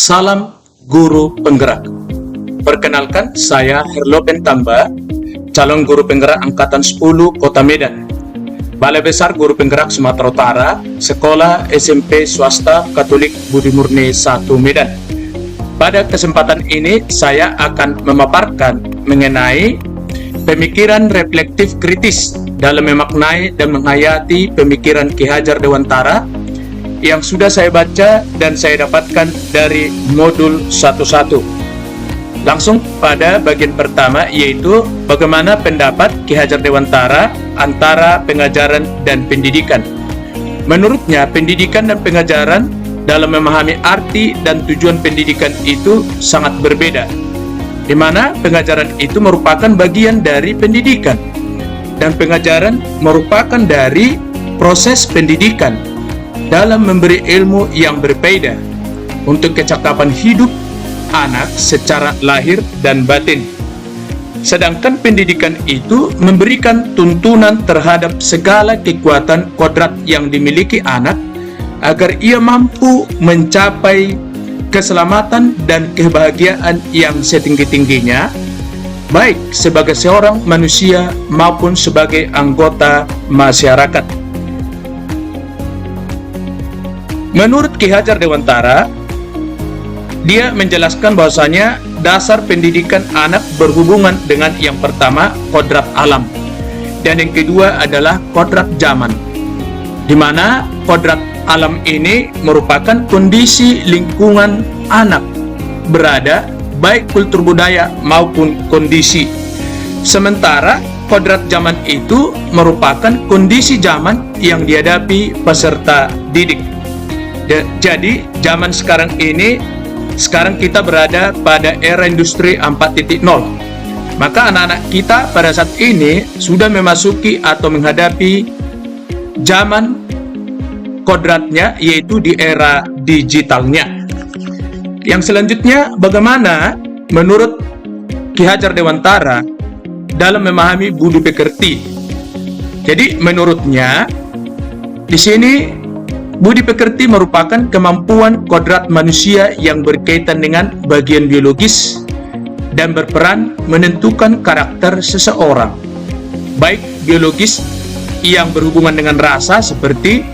Salam Guru Penggerak. Perkenalkan, saya Herlopen Tamba, calon guru penggerak Angkatan 10 Kota Medan. Balai Besar Guru Penggerak Sumatera Utara, Sekolah SMP Swasta Katolik Budi Murni 1 Medan. Pada kesempatan ini, saya akan memaparkan mengenai pemikiran reflektif kritis dalam memaknai dan menghayati pemikiran Ki Hajar Dewantara yang sudah saya baca dan saya dapatkan dari modul 11. Langsung pada bagian pertama, yaitu bagaimana pendapat Ki Hajar Dewantara antara pengajaran dan pendidikan. Menurutnya, pendidikan dan pengajaran dalam memahami arti dan tujuan pendidikan itu sangat berbeda, di mana pengajaran itu merupakan bagian dari pendidikan dan pengajaran merupakan dari proses pendidikan dalam memberi ilmu yang berbeda untuk kecakapan hidup anak secara lahir dan batin. Sedangkan pendidikan itu memberikan tuntunan terhadap segala kekuatan kodrat yang dimiliki anak agar ia mampu mencapai keselamatan dan kebahagiaan yang setinggi-tingginya, baik sebagai seorang manusia maupun sebagai anggota masyarakat. Menurut Ki Hajar Dewantara, dia menjelaskan bahwasanya dasar pendidikan anak berhubungan dengan yang pertama, kodrat alam, dan yang kedua adalah kodrat zaman, di mana kodrat alam ini merupakan kondisi lingkungan anak berada, baik kultur budaya maupun kondisi. Sementara kodrat zaman itu merupakan kondisi zaman yang dihadapi peserta didik. Jadi zaman sekarang ini, sekarang kita berada pada era industri 4.0. Maka anak-anak kita pada saat ini sudah memasuki atau menghadapi zaman kodratnya, yaitu di era digitalnya. Yang selanjutnya, bagaimana menurut Ki Hajar Dewantara dalam memahami budi pekerti. Jadi menurutnya di sini budi pekerti merupakan kemampuan kodrat manusia yang berkaitan dengan bagian biologis dan berperan menentukan karakter seseorang, baik biologis yang berhubungan dengan rasa seperti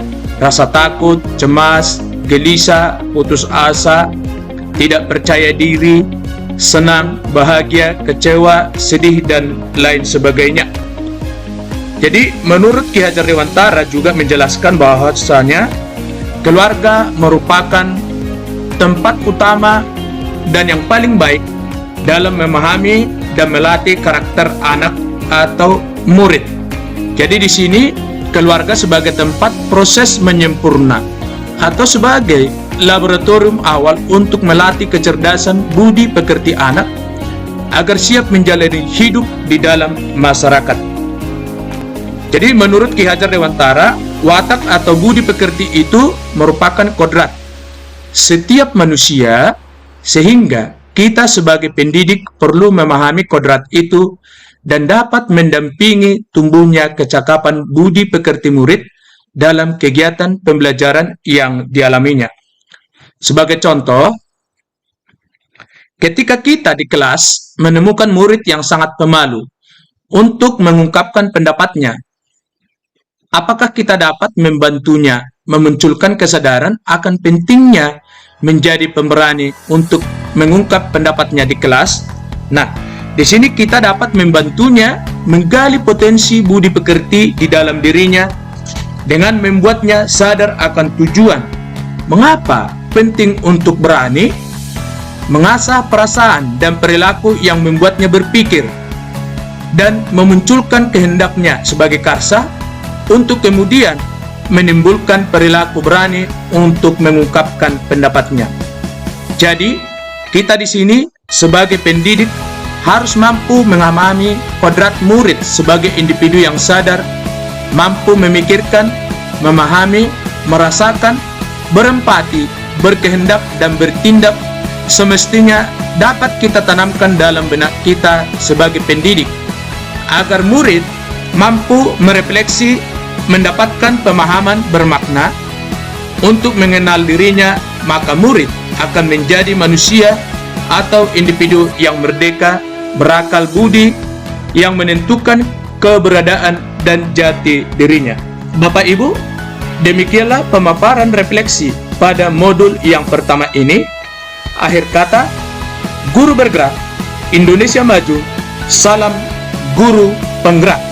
rasa takut, cemas, gelisah, putus asa, tidak percaya diri, senang, bahagia, kecewa, sedih, dan lain sebagainya. Jadi menurut Ki Hajar Dewantara juga menjelaskan bahwasanya keluarga merupakan tempat utama dan yang paling baik dalam memahami dan melatih karakter anak atau murid. Jadi di sini keluarga sebagai tempat proses menyempurna atau sebagai laboratorium awal untuk melatih kecerdasan budi pekerti anak agar siap menjalani hidup di dalam masyarakat. Jadi menurut Ki Hajar Dewantara, watak atau budi pekerti itu merupakan kodrat setiap manusia, sehingga kita sebagai pendidik perlu memahami kodrat itu dan dapat mendampingi tumbuhnya kecakapan budi pekerti murid dalam kegiatan pembelajaran yang dialaminya. Sebagai contoh, ketika kita di kelas menemukan murid yang sangat pemalu untuk mengungkapkan pendapatnya, apakah kita dapat membantunya memunculkan kesadaran akan pentingnya menjadi pemberani untuk mengungkap pendapatnya di kelas? Nah, di sini kita dapat membantunya menggali potensi budi pekerti di dalam dirinya dengan membuatnya sadar akan tujuan mengapa penting untuk berani, mengasah perasaan dan perilaku yang membuatnya berpikir, dan memunculkan kehendaknya sebagai karsa untuk kemudian menimbulkan perilaku berani untuk mengungkapkan pendapatnya. Jadi, kita di sini sebagai pendidik harus mampu memahami kodrat murid sebagai individu yang sadar, mampu memikirkan, memahami, merasakan, berempati, berkehendak, dan bertindak semestinya dapat kita tanamkan dalam benak kita sebagai pendidik, agar murid mampu merefleksi, mendapatkan pemahaman bermakna untuk mengenal dirinya, maka murid akan menjadi manusia atau individu yang merdeka, berakal budi, yang menentukan keberadaan dan jati dirinya. Bapak Ibu, demikianlah pemaparan refleksi pada modul yang pertama ini. Akhir kata, Guru Bergerak, Indonesia Maju, salam guru penggerak.